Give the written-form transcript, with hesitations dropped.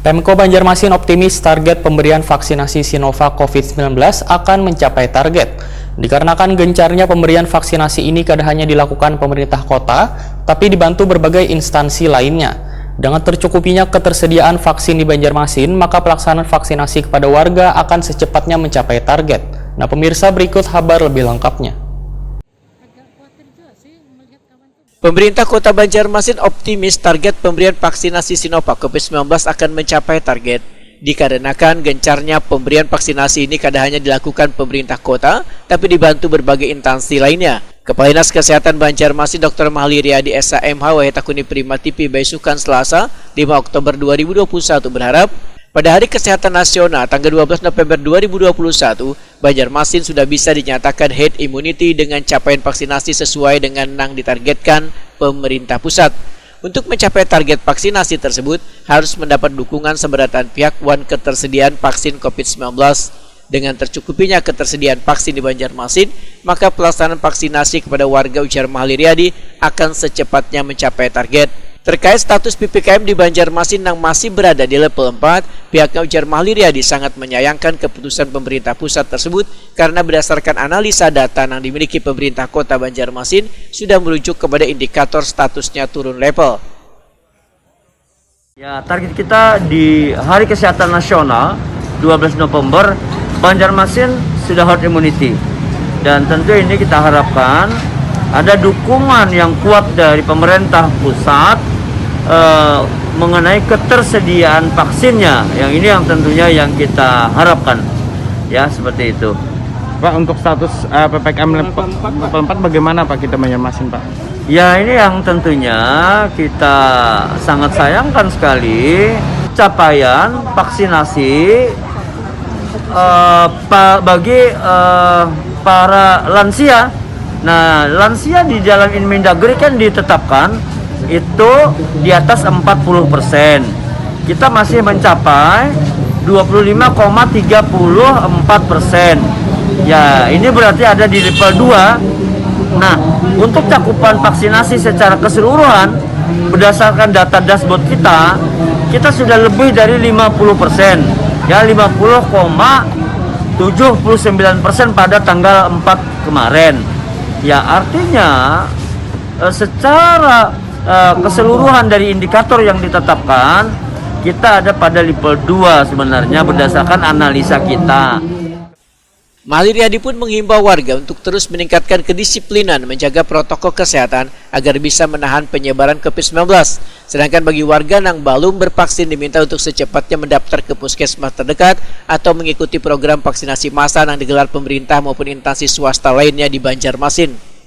Pemko Banjarmasin optimis target pemberian vaksinasi Sinovac COVID-19 akan mencapai target. Dikarenakan gencarnya pemberian vaksinasi ini tidak hanya dilakukan pemerintah kota, tapi dibantu berbagai instansi lainnya. Dengan tercukupinya ketersediaan vaksin di Banjarmasin, maka pelaksanaan vaksinasi kepada warga akan secepatnya mencapai target. Nah, pemirsa, berikut kabar lebih lengkapnya. Pemerintah Kota Banjarmasin optimis target pemberian vaksinasi Sinovac COVID-19 akan mencapai target. Dikarenakan gencarnya pemberian vaksinasi ini tidak hanya dilakukan pemerintah kota, tapi dibantu berbagai instansi lainnya. Kepala Dinas Kesehatan Banjarmasin Dr. Mahli Riyadi SHMH Wahetakuni Prima TV Baisukan Selasa 5 Oktober 2021 berharap pada Hari Kesehatan Nasional tanggal 12 November 2021, Banjarmasin sudah bisa dinyatakan herd immunity dengan capaian vaksinasi sesuai dengan yang ditargetkan pemerintah pusat. Untuk mencapai target vaksinasi tersebut, harus mendapat dukungan seberatan pihak ketersediaan vaksin COVID-19. Dengan tercukupinya ketersediaan vaksin di Banjarmasin, maka pelaksanaan vaksinasi kepada warga ujar Mahli Riyadi akan secepatnya mencapai target. Terkait status PPKM di Banjarmasin yang masih berada di level 4, pihaknya ujar Mahli Riyadi sangat menyayangkan keputusan pemerintah pusat tersebut karena berdasarkan analisa data yang dimiliki pemerintah kota Banjarmasin sudah merujuk kepada indikator statusnya turun level. Ya, target kita di Hari Kesehatan Nasional 12 November, Banjarmasin sudah herd immunity. Dan tentu ini kita harapkan ada dukungan yang kuat dari pemerintah pusat mengenai ketersediaan vaksinnya, yang ini yang tentunya yang kita harapkan, ya seperti itu. Pak, untuk status PPKM level 4 bagaimana Pak kita Banjarmasin Pak? Ya, ini yang tentunya kita sangat sayangkan sekali capaian vaksinasi bagi para lansia. Nah, lansia di dalam Inmendagri kan ditetapkan itu di atas 40%. Kita masih mencapai 25,34%. Ya, ini berarti ada di level 2. Nah, untuk cakupan vaksinasi secara keseluruhan berdasarkan data dashboard kita sudah lebih dari 50%. Ya, 50,79% pada tanggal 4 kemarin. Ya, artinya secara keseluruhan dari indikator yang ditetapkan, kita ada pada level 2 sebenarnya berdasarkan analisa kita. Mahli Riyadi pun menghimbau warga untuk terus meningkatkan kedisiplinan menjaga protokol kesehatan agar bisa menahan penyebaran COVID-19. Sedangkan bagi warga yang belum bervaksin diminta untuk secepatnya mendaftar ke puskesmas terdekat atau mengikuti program vaksinasi massal yang digelar pemerintah maupun instansi swasta lainnya di Banjarmasin.